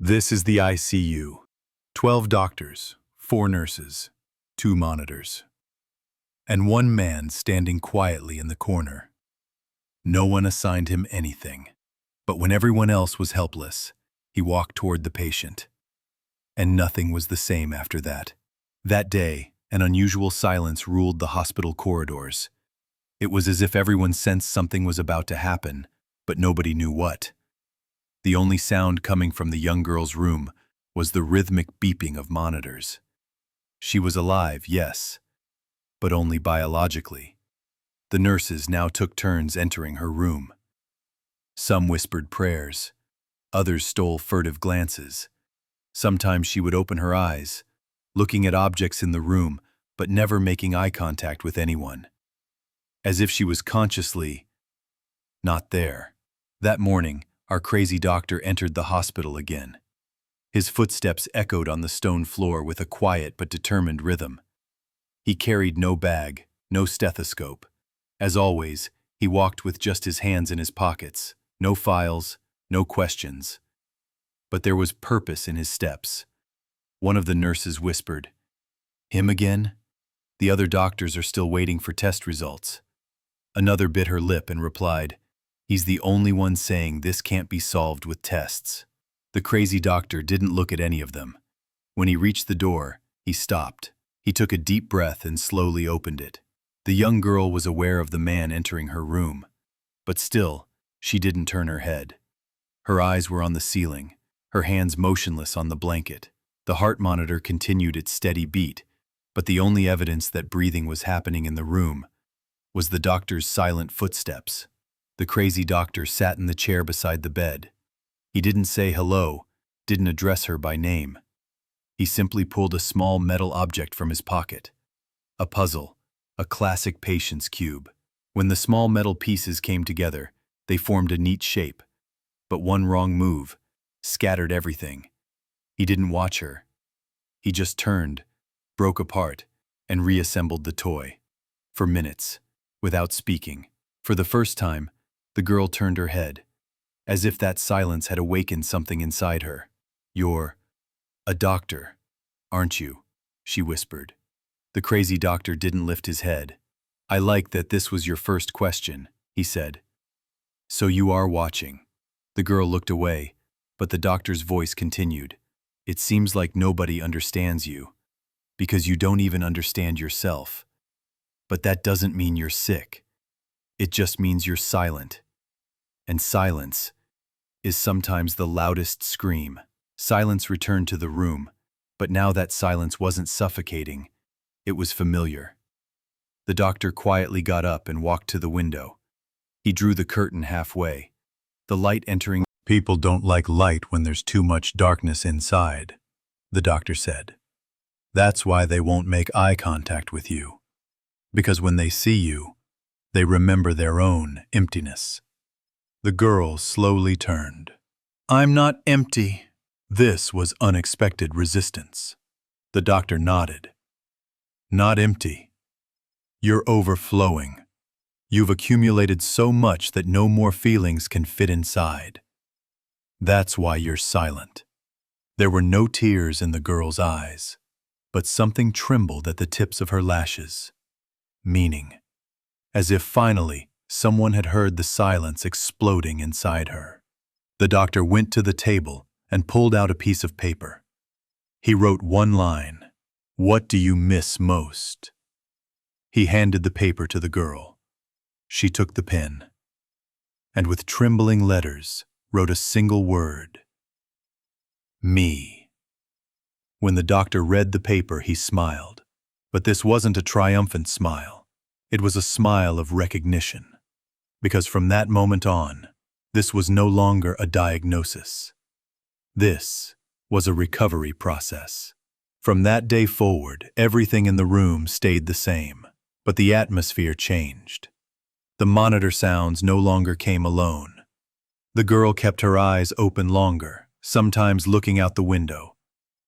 This is the ICU. 12 doctors, 4 nurses, 2 monitors, and 1 man standing quietly in the corner. No one assigned him anything, but when everyone else was helpless, he walked toward the patient. And nothing was the same after that. That day, an unusual silence ruled the hospital corridors. It was as if everyone sensed something was about to happen, but nobody knew what. The only sound coming from the young girl's room was the rhythmic beeping of monitors. She was alive, yes, but only biologically. The nurses now took turns entering her room. Some whispered prayers. Others stole furtive glances. Sometimes she would open her eyes, looking at objects in the room, but never making eye contact with anyone. As if she was consciously not there. That morning, our crazy doctor entered the hospital again. His footsteps echoed on the stone floor with a quiet but determined rhythm. He carried no bag, no stethoscope. As always, he walked with just his hands in his pockets, no files, no questions. But there was purpose in his steps. One of the nurses whispered, "Him again? The other doctors are still waiting for test results." Another bit her lip and replied, "He's the only one saying this can't be solved with tests." The crazy doctor didn't look at any of them. When he reached the door, he stopped. He took a deep breath and slowly opened it. The young girl was aware of the man entering her room, but still, she didn't turn her head. Her eyes were on the ceiling, her hands motionless on the blanket. The heart monitor continued its steady beat, but the only evidence that breathing was happening in the room was the doctor's silent footsteps. The crazy doctor sat in the chair beside the bed. He didn't say hello, didn't address her by name. He simply pulled a small metal object from his pocket. A puzzle, a classic patience cube. When the small metal pieces came together, they formed a neat shape. But one wrong move scattered everything. He didn't watch her. He just turned, broke apart, and reassembled the toy. For minutes, without speaking. For the first time, the girl turned her head, as if that silence had awakened something inside her. "You're a doctor, aren't you?" she whispered. The crazy doctor didn't lift his head. "I like that this was your first question," he said. "So you are watching." The girl looked away, but the doctor's voice continued. "It seems like nobody understands you, because you don't even understand yourself. But that doesn't mean you're sick. It just means you're silent. And silence is sometimes the loudest scream." Silence returned to the room, but now that silence wasn't suffocating. It was familiar. The doctor quietly got up and walked to the window. He drew the curtain halfway, the light entering. "People don't like light when there's too much darkness inside," the doctor said. "That's why they won't make eye contact with you. Because when they see you, they remember their own emptiness." The girl slowly turned. "I'm not empty." This was unexpected resistance. The doctor nodded. "Not empty. You're overflowing. You've accumulated so much that no more feelings can fit inside. That's why you're silent." There were no tears in the girl's eyes, but something trembled at the tips of her lashes. Meaning. As if finally someone had heard the silence exploding inside her. The doctor went to the table and pulled out a piece of paper. He wrote one line, "What do you miss most?" He handed the paper to the girl. She took the pen, and with trembling letters wrote a single word, "Me." When the doctor read the paper, he smiled. But this wasn't a triumphant smile. It was a smile of recognition. Because from that moment on, this was no longer a diagnosis. This was a recovery process. From that day forward, everything in the room stayed the same, but the atmosphere changed. The monitor sounds no longer came alone. The girl kept her eyes open longer, sometimes looking out the window,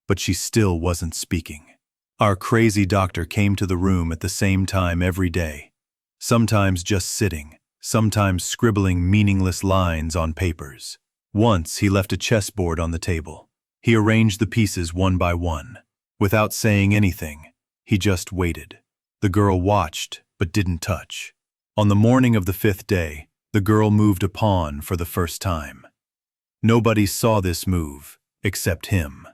but she still wasn't speaking. Our crazy doctor came to the room at the same time every day, sometimes just sitting, sometimes scribbling meaningless lines on papers. Once he left a chessboard on the table. He arranged the pieces one by one. Without saying anything, he just waited. The girl watched, but didn't touch. On the morning of the 5th day, the girl moved a pawn for the first time. Nobody saw this move, except him.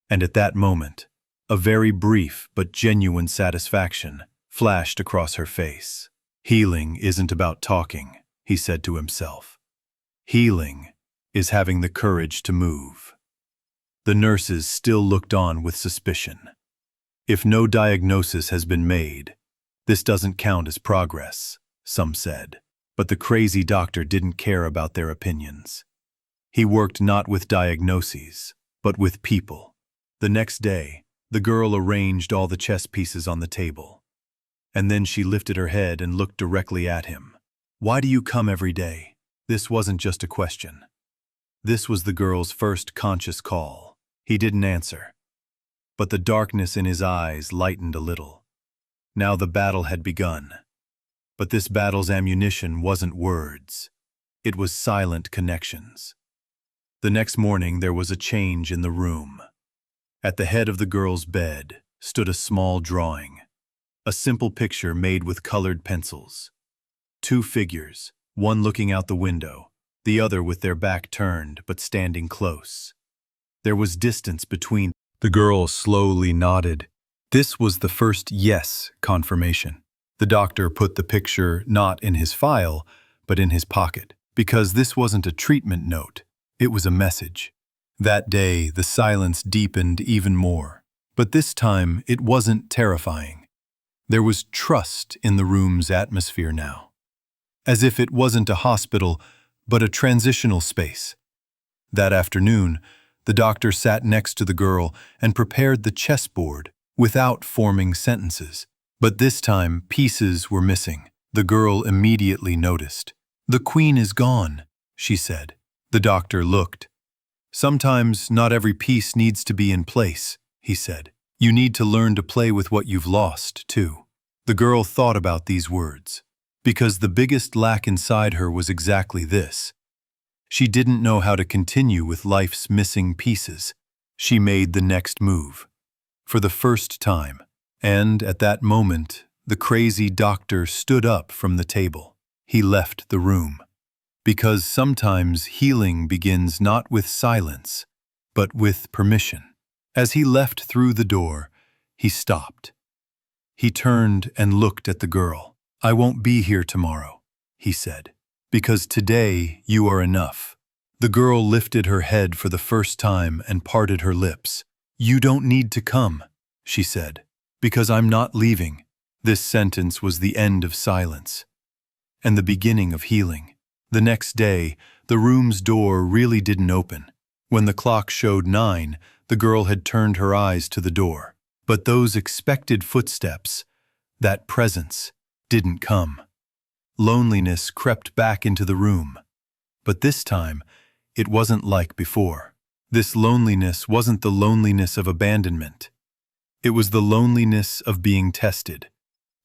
And at that moment, a very brief but genuine satisfaction flashed across her face. Healing isn't about talking, he said to himself. Healing is having the courage to move. The nurses still looked on with suspicion. If no diagnosis has been made, this doesn't count as progress, some said. But the crazy doctor didn't care about their opinions. He worked not with diagnoses, but with people. The next day, the girl arranged all the chess pieces on the table. And then she lifted her head and looked directly at him. "Why do you come every day?" This wasn't just a question. This was the girl's first conscious call. He didn't answer. But the darkness in his eyes lightened a little. Now the battle had begun. But this battle's ammunition wasn't words. It was silent connections. The next morning there was a change in the room. At the head of the girl's bed stood a small drawing. A simple picture made with colored pencils. 2 figures, one looking out the window, the other with their back turned but standing close. There was distance between. The girl slowly nodded. This was the first yes confirmation. The doctor put the picture not in his file, but in his pocket, because this wasn't a treatment note, it was a message. That day, the silence deepened even more. But this time, it wasn't terrifying. There was trust in the room's atmosphere now. As if it wasn't a hospital, but a transitional space. That afternoon, the doctor sat next to the girl and prepared the chessboard without forming sentences. But this time, pieces were missing. The girl immediately noticed. "The queen is gone," she said. The doctor looked. "Sometimes not every piece needs to be in place," he said. "You need to learn to play with what you've lost, too." The girl thought about these words, because the biggest lack inside her was exactly this. She didn't know how to continue with life's missing pieces. She made the next move. For the first time. And at that moment, the crazy doctor stood up from the table. He left the room. Because sometimes healing begins not with silence, but with permission. As he left through the door, he stopped. He turned and looked at the girl. "I won't be here tomorrow," he said, "because today you are enough." The girl lifted her head for the first time and parted her lips. "You don't need to come," she said, "because I'm not leaving." This sentence was the end of silence and the beginning of healing. The next day, the room's door really didn't open. When the clock showed 9, the girl had turned her eyes to the door. But those expected footsteps, that presence, didn't come. Loneliness crept back into the room. But this time, it wasn't like before. This loneliness wasn't the loneliness of abandonment. It was the loneliness of being tested.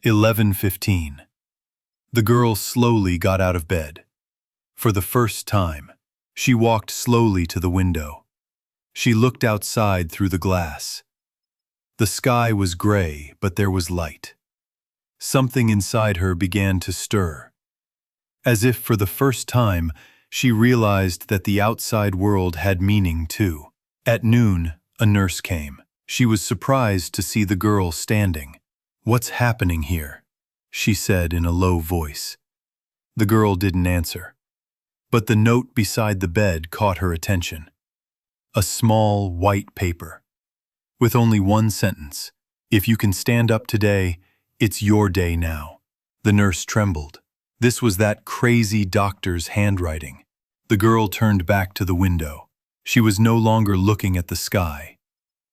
11:15. The girl slowly got out of bed. For the first time, she walked slowly to the window. She looked outside through the glass. The sky was gray, but there was light. Something inside her began to stir. As if for the first time, she realized that the outside world had meaning too. At noon, a nurse came. She was surprised to see the girl standing. "What's happening here?" she said in a low voice. The girl didn't answer. But the note beside the bed caught her attention. A small, white paper. With only one sentence. "If you can stand up today, it's your day now." The nurse trembled. This was that crazy doctor's handwriting. The girl turned back to the window. She was no longer looking at the sky.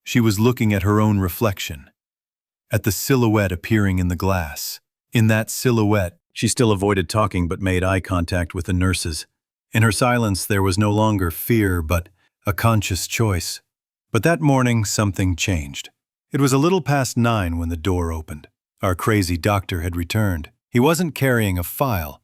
She was looking at her own reflection. At the silhouette appearing in the glass. In that silhouette, she still avoided talking but made eye contact with the nurses. In her silence, there was no longer fear, but a conscious choice. But that morning, something changed. It was a little past 9 when the door opened. Our crazy doctor had returned. He wasn't carrying a file,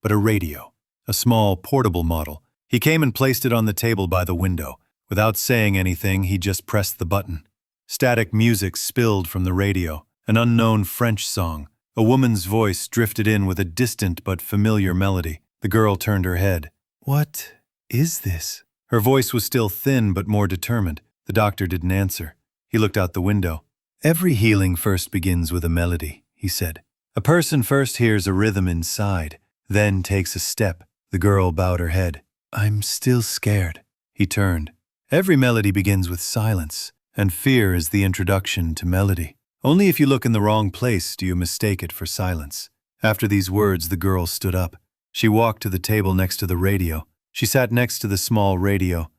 but a radio, a small portable model. He came and placed it on the table by the window. Without saying anything, he just pressed the button. Static music spilled from the radio, an unknown French song. A woman's voice drifted in with a distant but familiar melody. The girl turned her head. "What is this?" Her voice was still thin but more determined. The doctor didn't answer. He looked out the window. "Every healing first begins with a melody," he said. "A person first hears a rhythm inside, then takes a step." The girl bowed her head. "I'm still scared." He turned. "Every melody begins with silence, and fear is the introduction to melody. Only if you look in the wrong place do you mistake it for silence." After these words, the girl stood up. She walked to the table next to the radio. She sat next to the small radio.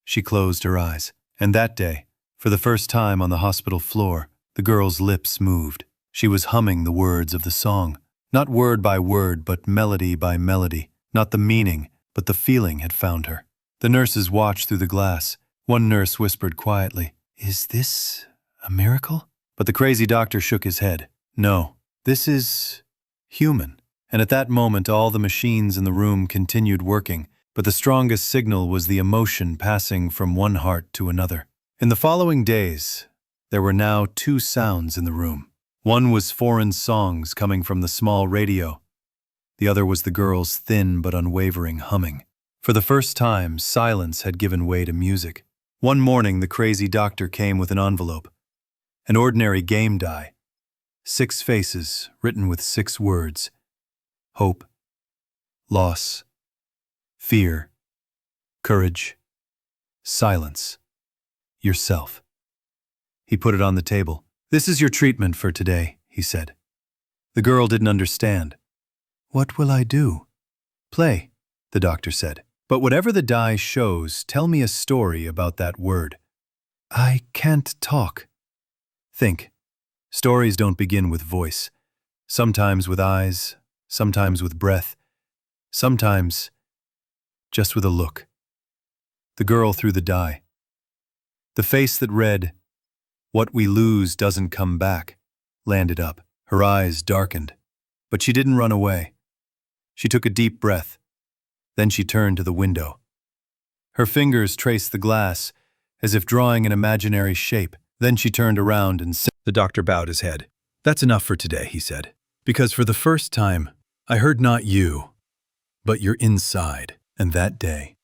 She closed her eyes. And that day, for the first time on the hospital floor, the girl's lips moved. She was humming the words of the song. Not word by word, but melody by melody. Not the meaning, but the feeling had found her. The nurses watched through the glass. One nurse whispered quietly, "Is this a miracle?" But the crazy doctor shook his head. "No, this is human." And at that moment, all the machines in the room continued working, but the strongest signal was the emotion passing from one heart to another. In the following days, there were now two sounds in the room. One was foreign songs coming from the small radio. The other was the girl's thin but unwavering humming. For the first time, silence had given way to music. One morning, the crazy doctor came with an envelope. An ordinary game die. 6 faces written with 6 words. Hope, loss, fear, courage, silence, yourself. He put it on the table. "This is your treatment for today," he said. The girl didn't understand. "What will I do?" "Play," the doctor said. "But whatever the die shows, tell me a story about that word." "I can't talk." "Think. Stories don't begin with voice. Sometimes with eyes, sometimes with breath, sometimes just with a look." The girl threw the die. The face that read, "What we lose doesn't come back," landed up. Her eyes darkened, but she didn't run away. She took a deep breath. Then she turned to the window. Her fingers traced the glass, as if drawing an imaginary shape. Then she turned around and said, The doctor bowed his head. "That's enough for today," he said. "Because for the first time, I heard not you, but your inside." And that day,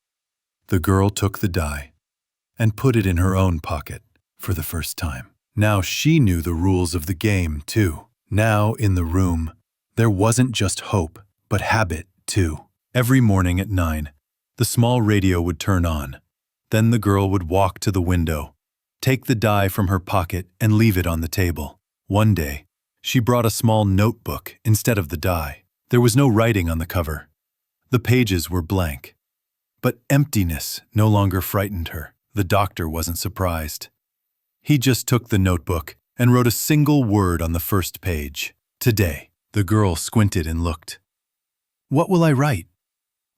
the girl took the die and put it in her own pocket for the first time. Now she knew the rules of the game, too. Now, in the room, there wasn't just hope, but habit, too. Every morning at 9, the small radio would turn on. Then the girl would walk to the window, take the die from her pocket and leave it on the table. One day, she brought a small notebook instead of the die. There was no writing on the cover. The pages were blank. But emptiness no longer frightened her. The doctor wasn't surprised. He just took the notebook and wrote a single word on the first page. "Today." The girl squinted and looked. "What will I write?"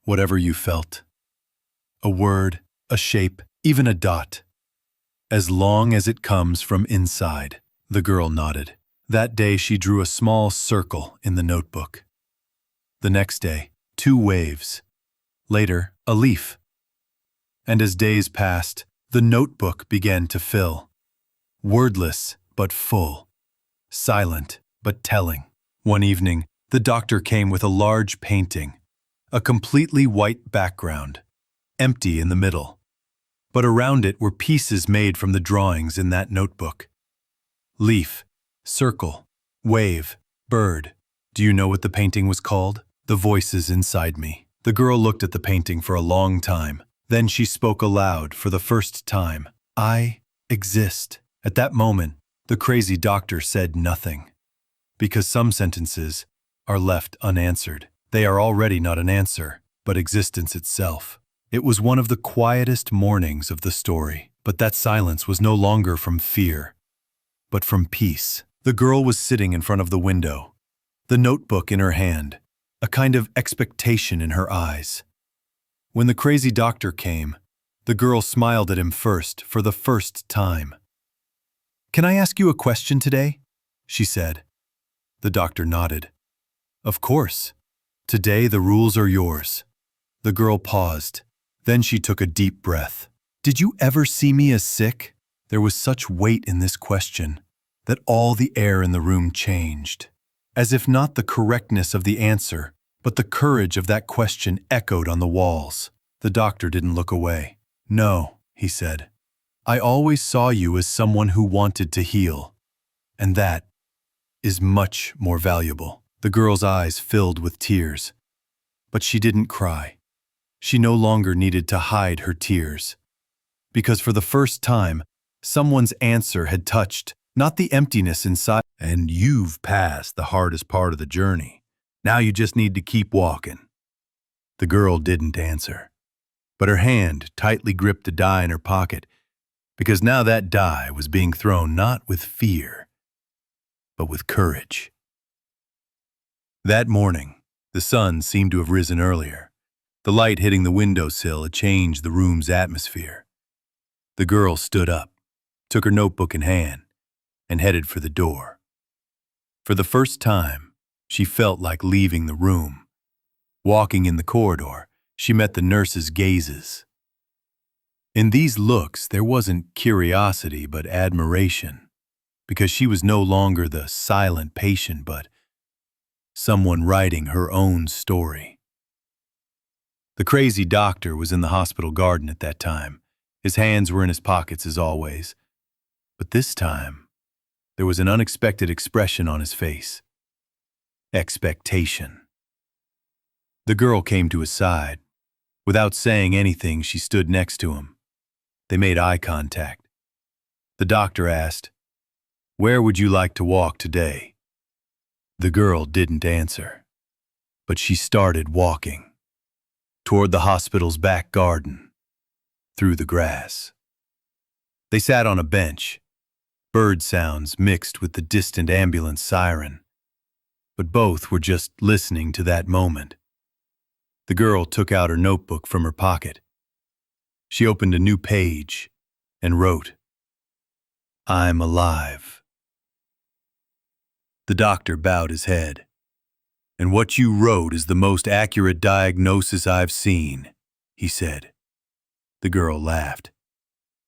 "Whatever you felt. A word, a shape, even a dot. As long as it comes from inside." The girl nodded. That day she drew a small circle in the notebook. The next day, 2 waves. Later, a leaf. And as days passed, the notebook began to fill. Wordless, but full. Silent, but telling. One evening, the doctor came with a large painting. A completely white background. Empty in the middle. But around it were pieces made from the drawings in that notebook. Leaf, circle, wave, bird. Do you know what the painting was called? The Voices Inside Me. The girl looked at the painting for a long time. Then she spoke aloud for the first time. "I exist." At that moment, the crazy doctor said nothing. Because some sentences are left unanswered. They are already not an answer, but existence itself. It was one of the quietest mornings of the story, but that silence was no longer from fear, but from peace. The girl was sitting in front of the window, the notebook in her hand, a kind of expectation in her eyes. When the crazy doctor came, the girl smiled at him first, for the first time. "Can I ask you a question today?" she said. The doctor nodded. "Of course. Today the rules are yours." The girl paused. Then she took a deep breath. Did you ever see me as sick? There was such weight in this question that all the air in the room changed, as if not the correctness of the answer, but the courage of that question echoed on the walls. The doctor didn't look away. "No," he said. "I always saw you as someone who wanted to heal, and that is much more valuable." The girl's eyes filled with tears, but she didn't cry. She no longer needed to hide her tears, because for the first time, someone's answer had touched not the emptiness inside. "And you've passed the hardest part of the journey. Now you just need to keep walking." The girl didn't answer, but her hand tightly gripped a die in her pocket, because now that die was being thrown not with fear, but with courage. That morning, the sun seemed to have risen earlier. The light hitting the windowsill had changed the room's atmosphere. The girl stood up, took her notebook in hand, and headed for the door. For the first time, she felt like leaving the room. Walking in the corridor, she met the nurse's gazes. In these looks, there wasn't curiosity but admiration, because she was no longer the silent patient but someone writing her own story. The crazy doctor was in the hospital garden at that time. His hands were in his pockets as always, but this time, there was an unexpected expression on his face. Expectation. The girl came to his side. Without saying anything, she stood next to him. They made eye contact. The doctor asked, "Where would you like to walk today?" The girl didn't answer, but she started walking toward the hospital's back garden, through the grass. They sat on a bench. Bird sounds mixed with the distant ambulance siren, but both were just listening to that moment. The girl took out her notebook from her pocket. She opened a new page and wrote, "I'm alive." The doctor bowed his head. "And what you wrote is the most accurate diagnosis I've seen," he said. The girl laughed.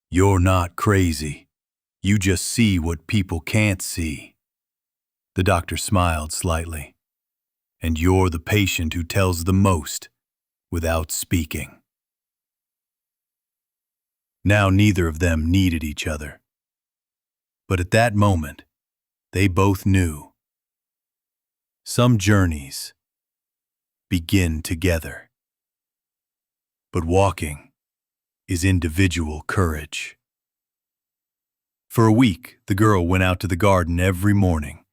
"You're not crazy. You just see what people can't see." The doctor smiled slightly. "And you're the patient who tells the most without speaking." Now neither of them needed each other. But at that moment, they both knew. Some journeys begin together, but walking is individual courage. For a week, the girl went out to the garden every morning.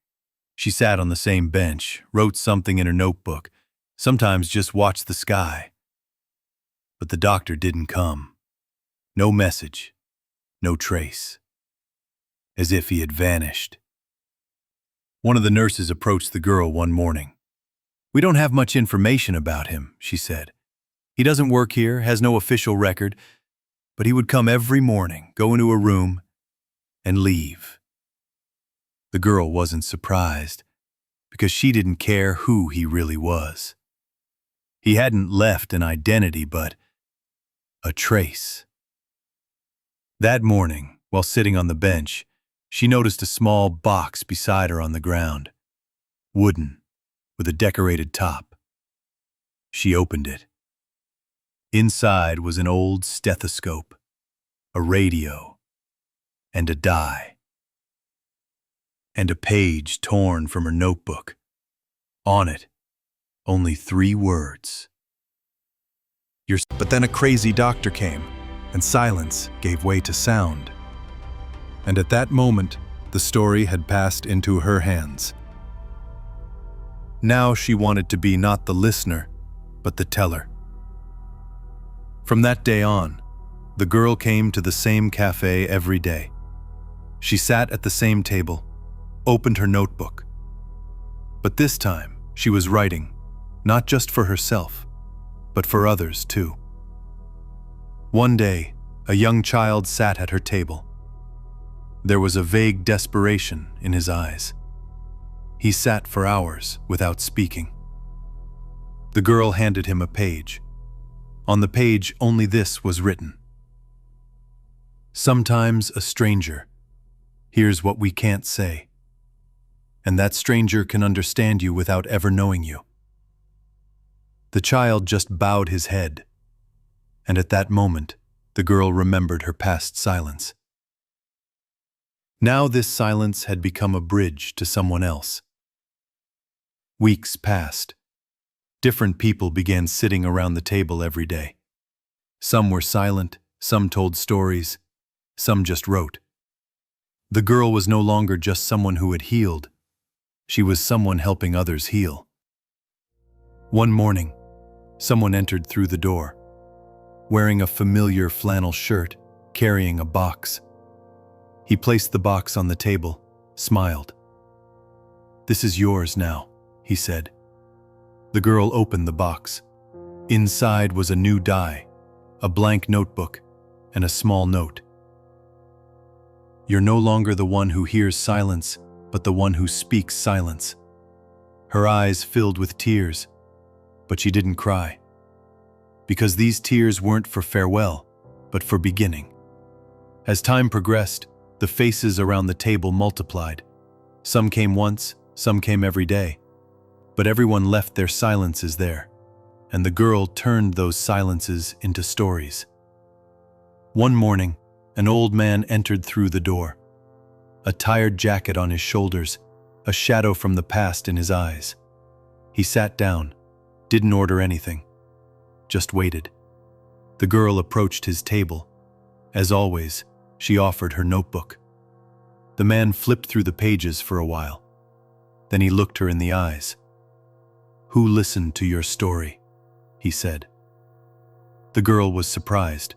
She sat on the same bench, wrote something in her notebook, sometimes just watched the sky. But the doctor didn't come. No message, no trace. As if he had vanished. One of the nurses approached the girl one morning. "We don't have much information about him," she said. "He doesn't work here, has no official record, but he would come every morning, go into a room, and leave." The girl wasn't surprised, because she didn't care who he really was. He hadn't left an identity, but a trace. That morning, while sitting on the bench, she noticed a small box beside her on the ground, wooden, with a decorated top. She opened it. Inside was an old stethoscope, a radio, and a die, and a page torn from her notebook. On it, only 3 words. But then a crazy doctor came, and silence gave way to sound. And at that moment, the story had passed into her hands. Now she wanted to be not the listener, but the teller. From that day on, the girl came to the same cafe every day. She sat at the same table, opened her notebook. But this time, she was writing, not just for herself, but for others too. One day, a young child sat at her table. There was a vague desperation in his eyes. He sat for hours without speaking. The girl handed him a page. On the page, only this was written: Sometimes a stranger hears what we can't say, and that stranger can understand you without ever knowing you. The child just bowed his head, and at that moment, the girl remembered her past silence. Now this silence had become a bridge to someone else. Weeks passed. Different people began sitting around the table every day. Some were silent, some told stories, some just wrote. The girl was no longer just someone who had healed. She was someone helping others heal. One morning, someone entered through the door, wearing a familiar flannel shirt, carrying a box. He placed the box on the table, smiled. "This is yours now," he said. The girl opened the box. Inside was a new die, a blank notebook, and a small note. "You're no longer the one who hears silence, but the one who speaks silence." Her eyes filled with tears, but she didn't cry. Because these tears weren't for farewell, but for beginning. As time progressed, the faces around the table multiplied. Some came once, some came every day. But everyone left their silences there, and the girl turned those silences into stories. One morning, an old man entered through the door. A tired jacket on his shoulders, a shadow from the past in his eyes. He sat down, didn't order anything, just waited. The girl approached his table. As always, she offered her notebook. The man flipped through the pages for a while. Then he looked her in the eyes. "Who listened to your story?" he said. The girl was surprised,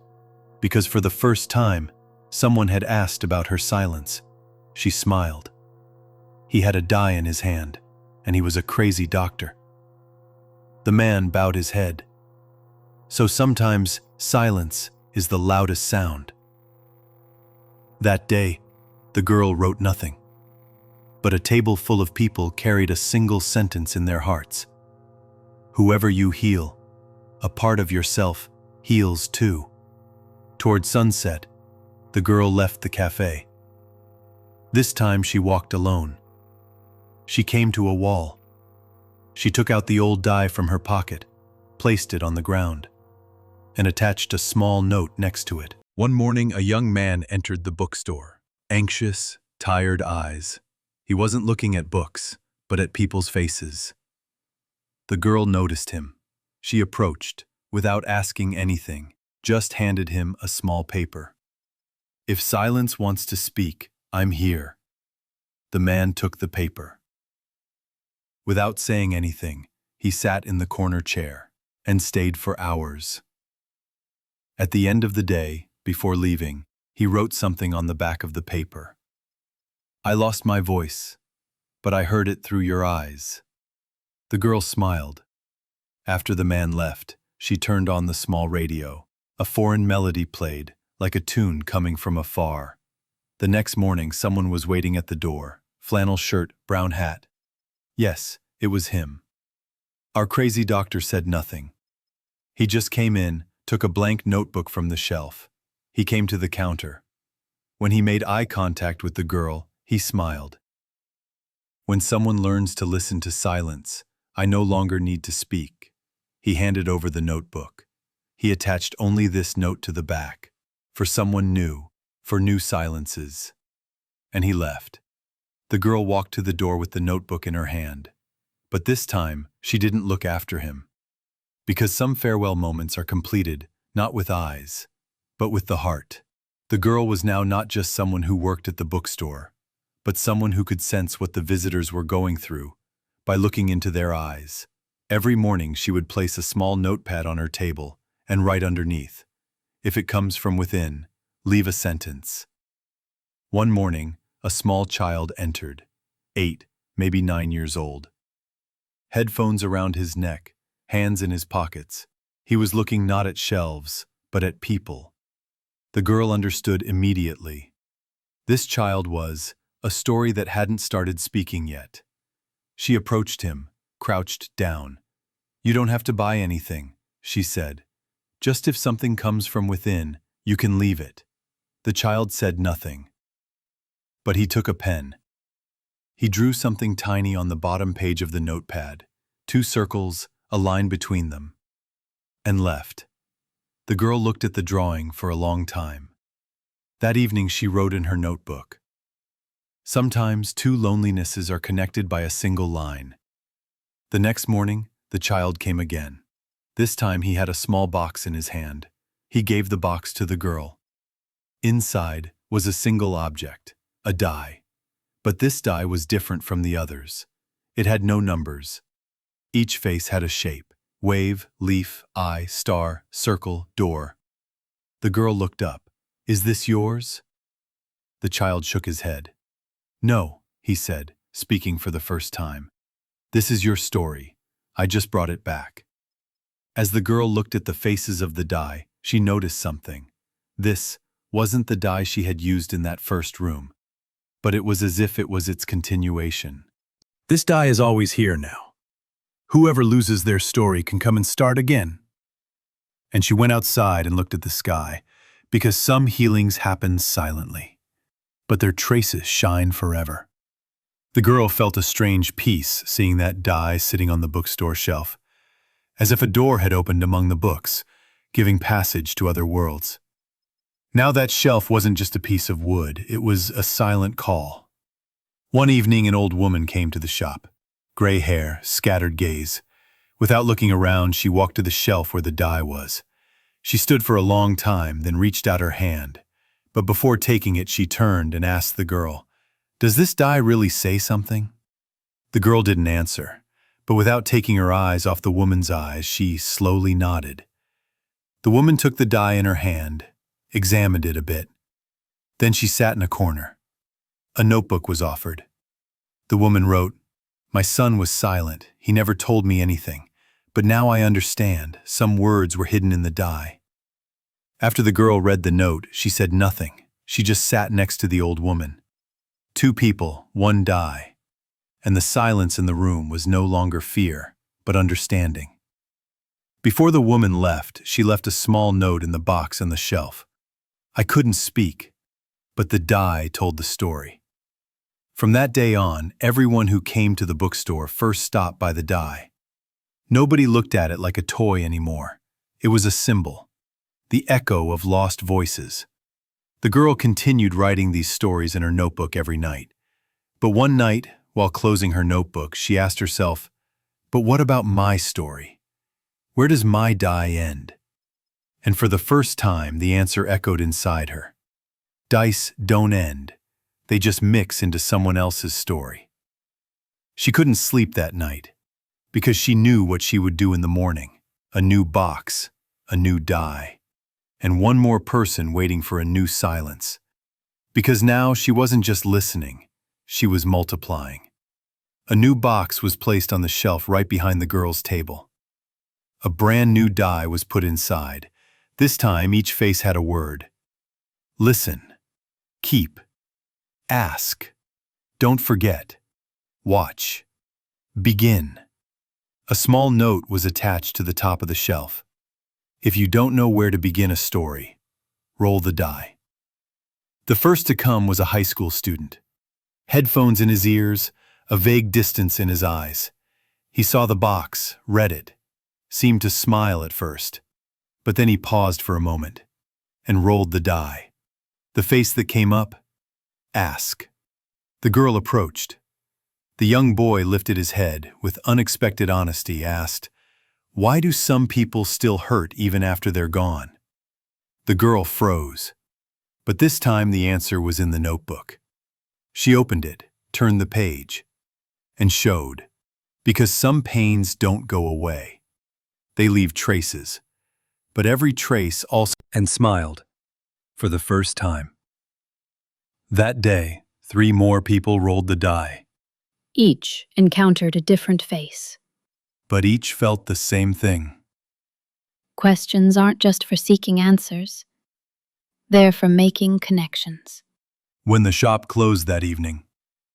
because for the first time, someone had asked about her silence. She smiled. He had a die in his hand, and he was a crazy doctor. The man bowed his head. So sometimes silence is the loudest sound. That day, the girl wrote nothing. But a table full of people carried a single sentence in their hearts. Whoever you heal, a part of yourself heals too. Toward sunset, the girl left the cafe. This time she walked alone. She came to a wall. She took out the old die from her pocket, placed it on the ground, and attached a small note next to it. One morning, a young man entered the bookstore. Anxious, tired eyes. He wasn't looking at books, but at people's faces. The girl noticed him. She approached, without asking anything, just handed him a small paper. "If silence wants to speak, I'm here." The man took the paper. Without saying anything, he sat in the corner chair and stayed for hours. At the end of the day, before leaving, he wrote something on the back of the paper. "I lost my voice, but I heard it through your eyes." The girl smiled. After the man left, she turned on the small radio. A foreign melody played, like a tune coming from afar. The next morning, someone was waiting at the door. Flannel shirt, brown hat. Yes, it was him. Our crazy doctor said nothing. He just came in, took a blank notebook from the shelf. He came to the counter. When he made eye contact with the girl, he smiled. "When someone learns to listen to silence, I no longer need to speak." He handed over the notebook. He attached only this note to the back, for someone new, for new silences. And he left. The girl walked to the door with the notebook in her hand. But this time, she didn't look after him. Because some farewell moments are completed, not with eyes, but with the heart. The girl was now not just someone who worked at the bookstore, but someone who could sense what the visitors were going through by looking into their eyes. Every morning she would place a small notepad on her table and write underneath, "If it comes from within, leave a sentence." One morning, a small child entered, 8, maybe 9 years old. Headphones around his neck, hands in his pockets. He was looking not at shelves, but at people. The girl understood immediately. This child was a story that hadn't started speaking yet. She approached him, crouched down. "You don't have to buy anything," she said. "Just if something comes from within, you can leave it." The child said nothing, but he took a pen. He drew something tiny on the bottom page of the notepad, 2 circles, a line between them, and left. The girl looked at the drawing for a long time. That evening she wrote in her notebook, "Sometimes 2 lonelinesses are connected by a single line." The next morning, the child came again. This time he had a small box in his hand. He gave the box to the girl. Inside was a single object, a die. But this die was different from the others. It had no numbers. Each face had a shape: wave, leaf, eye, star, circle, door. The girl looked up. "Is this yours?" The child shook his head. "No," he said, speaking for the first time. "This is your story. I just brought it back." As the girl looked at the faces of the die, she noticed something. This wasn't the die she had used in that first room, but it was as if it was its continuation. "This die is always here now. Whoever loses their story can come and start again." And she went outside and looked at the sky, because some healings happen silently, but their traces shine forever. The girl felt a strange peace seeing that die sitting on the bookstore shelf, as if a door had opened among the books, giving passage to other worlds. Now that shelf wasn't just a piece of wood, it was a silent call. One evening an old woman came to the shop. Gray hair, scattered gaze. Without looking around, she walked to the shelf where the die was. She stood for a long time, then reached out her hand. But before taking it, she turned and asked the girl, "Does this die really say something?" The girl didn't answer, but without taking her eyes off the woman's eyes, she slowly nodded. The woman took the die in her hand, examined it a bit. Then she sat in a corner. A notebook was offered. The woman wrote, "My son was silent. He never told me anything. But now I understand. Some words were hidden in the die." After the girl read the note, she said nothing. She just sat next to the old woman. 2 people, 1 die. And the silence in the room was no longer fear, but understanding. Before the woman left, she left a small note in the box on the shelf. "I couldn't speak, but the die told the story." From that day on, everyone who came to the bookstore first stopped by the die. Nobody looked at it like a toy anymore. It was a symbol, the echo of lost voices. The girl continued writing these stories in her notebook every night. But one night, while closing her notebook, she asked herself, "But what about my story? Where does my die end?" And for the first time, the answer echoed inside her. Dice don't end. They just mix into someone else's story. She couldn't sleep that night, because she knew what she would do in the morning. A new box, a new die, and one more person waiting for a new silence. Because now she wasn't just listening, she was multiplying. A new box was placed on the shelf right behind the girl's table. A brand new die was put inside. This time each face had a word. Listen. Keep. Ask. Don't forget. Watch. Begin. A small note was attached to the top of the shelf. If you don't know where to begin a story, roll the die. The first to come was a high school student. Headphones in his ears, a vague distance in his eyes. He saw the box, read it, seemed to smile at first, but then he paused for a moment and rolled the die. The face that came up? Ask. The girl approached. The young boy lifted his head, with unexpected honesty asked, "Why do some people still hurt even after they're gone?" The girl froze. But this time the answer was in the notebook. She opened it, turned the page, and showed, because some pains don't go away. They leave traces, but every trace also... And smiled, for the first time. That day, 3 more people rolled the die. Each encountered a different face. But each felt the same thing. Questions aren't just for seeking answers. They're for making connections. When the shop closed that evening,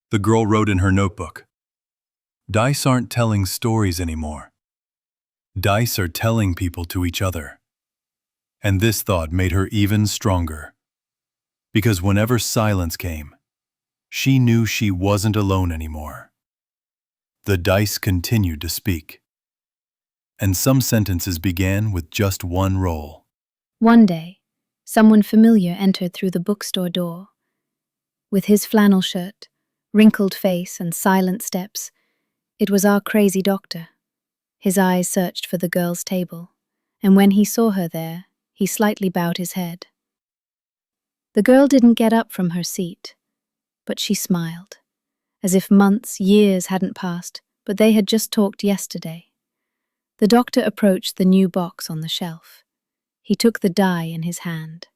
the girl wrote in her notebook, "Dice aren't telling stories anymore. Dice are telling people to each other." And this thought made her even stronger. Because whenever silence came, she knew she wasn't alone anymore. The dice continued to speak, and some sentences began with just one roll. One day, someone familiar entered through the bookstore door. With his flannel shirt, wrinkled face, and silent steps, it was our crazy doctor. His eyes searched for the girl's table, and when he saw her there, he slightly bowed his head. The girl didn't get up from her seat, but she smiled, as if months, years hadn't passed, but they had just talked yesterday. The doctor approached the new box on the shelf. He took the die in his hand.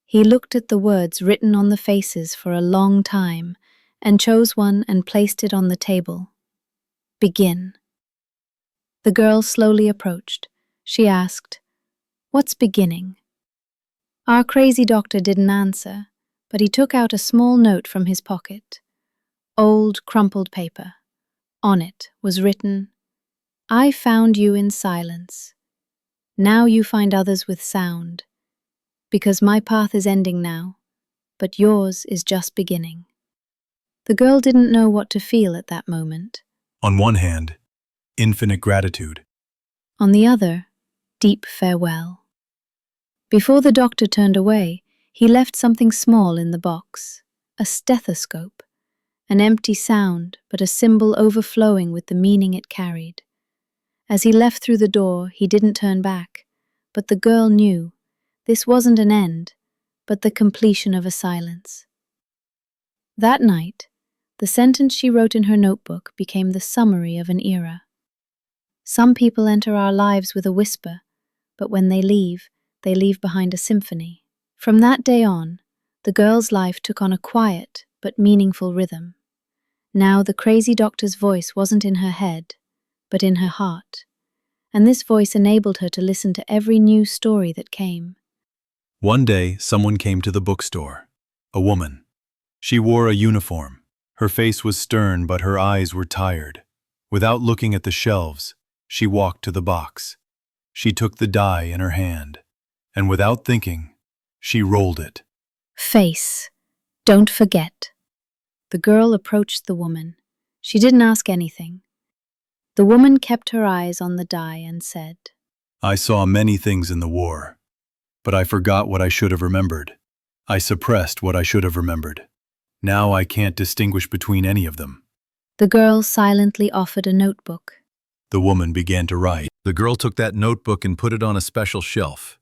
He looked at the words written on the faces for a long time and chose one and placed it on the table. Begin. The girl slowly approached. She asked, "What's beginning?" Our crazy doctor didn't answer, but he took out a small note from his pocket. Old, crumpled paper. On it was written, "I found you in silence. Now you find others with sound. Because my path is ending now, but yours is just beginning." The girl didn't know what to feel at that moment. On one hand, infinite gratitude. On the other, deep farewell. Before the doctor turned away, he left something small in the box, a stethoscope, an empty sound, but a symbol overflowing with the meaning it carried. As he left through the door, he didn't turn back, but the girl knew this wasn't an end, but the completion of a silence. That night, the sentence she wrote in her notebook became the summary of an era. Some people enter our lives with a whisper, but when they leave behind a symphony. From that day on, the girl's life took on a quiet but meaningful rhythm. Now the crazy doctor's voice wasn't in her head, but in her heart, and this voice enabled her to listen to every new story that came. One day, someone came to the bookstore. A woman. She wore a uniform. Her face was stern, but her eyes were tired. Without looking at the shelves, she walked to the box. She took the die in her hand, and without thinking, she rolled it. Face. Don't forget. The girl approached the woman. She didn't ask anything. The woman kept her eyes on the die and said, "I saw many things in the war, but I forgot what I should have remembered. I suppressed what I should have remembered. Now I can't distinguish between any of them." The girl silently offered a notebook. The woman began to write. The girl took that notebook and put it on a special shelf.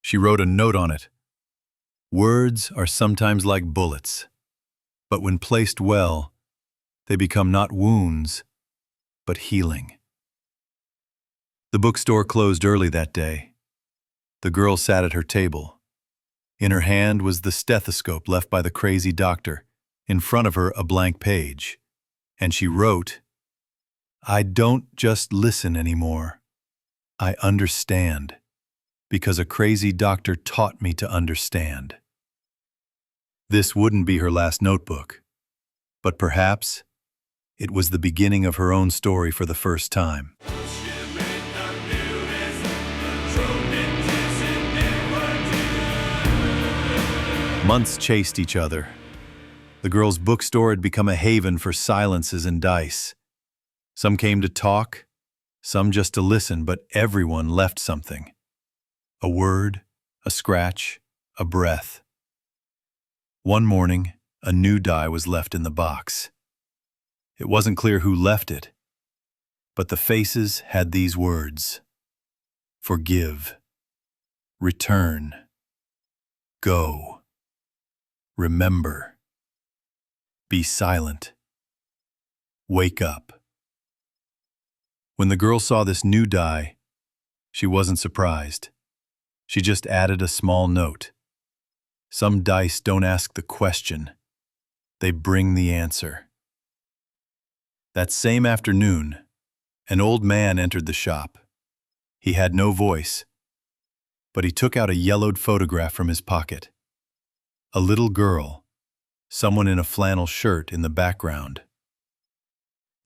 She wrote a note on it. "Words are sometimes like bullets, but when placed well, they become not wounds, but healing." The bookstore closed early that day. The girl sat at her table. In her hand was the stethoscope left by the crazy doctor, in front of her a blank page, and she wrote, "I don't just listen anymore. I understand, because a crazy doctor taught me to understand." This wouldn't be her last notebook, but perhaps it was the beginning of her own story for the first time. Months chased each other. The girl's bookstore had become a haven for silences and dice. Some came to talk, some just to listen, but everyone left something. A word, a scratch, a breath. One morning, a new die was left in the box. It wasn't clear who left it, but the faces had these words: forgive, return, go, remember, be silent, wake up. When the girl saw this new die, she wasn't surprised. She just added a small note. Some dice don't ask the question, they bring the answer. That same afternoon, an old man entered the shop. He had no voice, but he took out a yellowed photograph from his pocket. A little girl, someone in a flannel shirt in the background.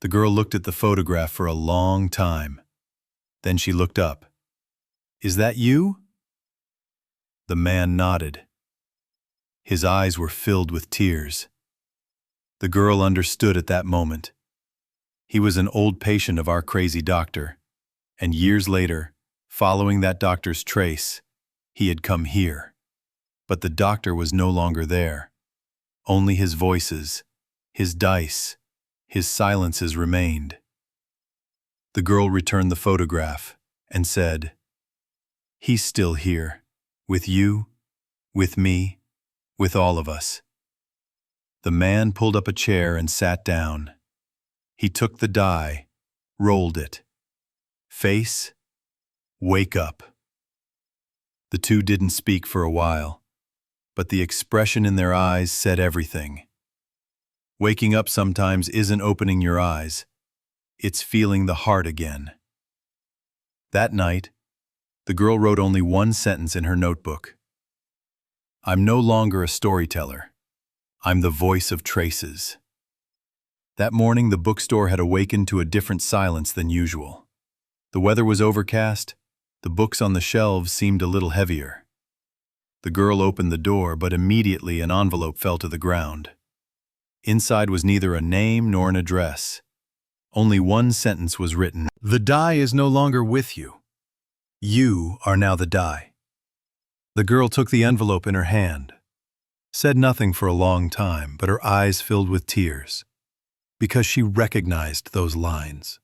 The girl looked at the photograph for a long time. Then she looked up. "Is that you?" The man nodded. His eyes were filled with tears. The girl understood at that moment. He was an old patient of our crazy doctor, and years later, following that doctor's trace, he had come here. But the doctor was no longer there. Only his voices, his dice, his silences remained. The girl returned the photograph and said, "He's still here, with you, with me, with all of us." The man pulled up a chair and sat down. He took the die, rolled it. Face, wake up. The two didn't speak for a while, but the expression in their eyes said everything. Waking up sometimes isn't opening your eyes, it's feeling the heart again. That night, the girl wrote only one sentence in her notebook. "I'm no longer a storyteller. I'm the voice of traces." That morning, the bookstore had awakened to a different silence than usual. The weather was overcast. The books on the shelves seemed a little heavier. The girl opened the door, but immediately an envelope fell to the ground. Inside was neither a name nor an address. Only one sentence was written: "The die is no longer with you. You are now the die." The girl took the envelope in her hand, said nothing for a long time, but her eyes filled with tears, because she recognized those lines.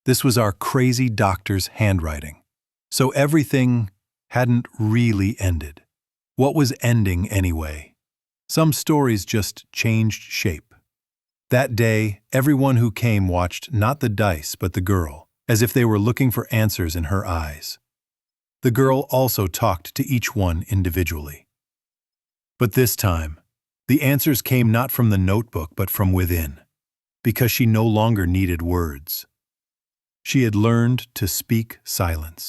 This was our crazy doctor's handwriting. So everything hadn't really ended. What was ending anyway? Some stories just changed shape. That day, everyone who came watched not the dice but the girl, as if they were looking for answers in her eyes. The girl also talked to each one individually. But this time, the answers came not from the notebook but from within, because she no longer needed words. She had learned to speak silence.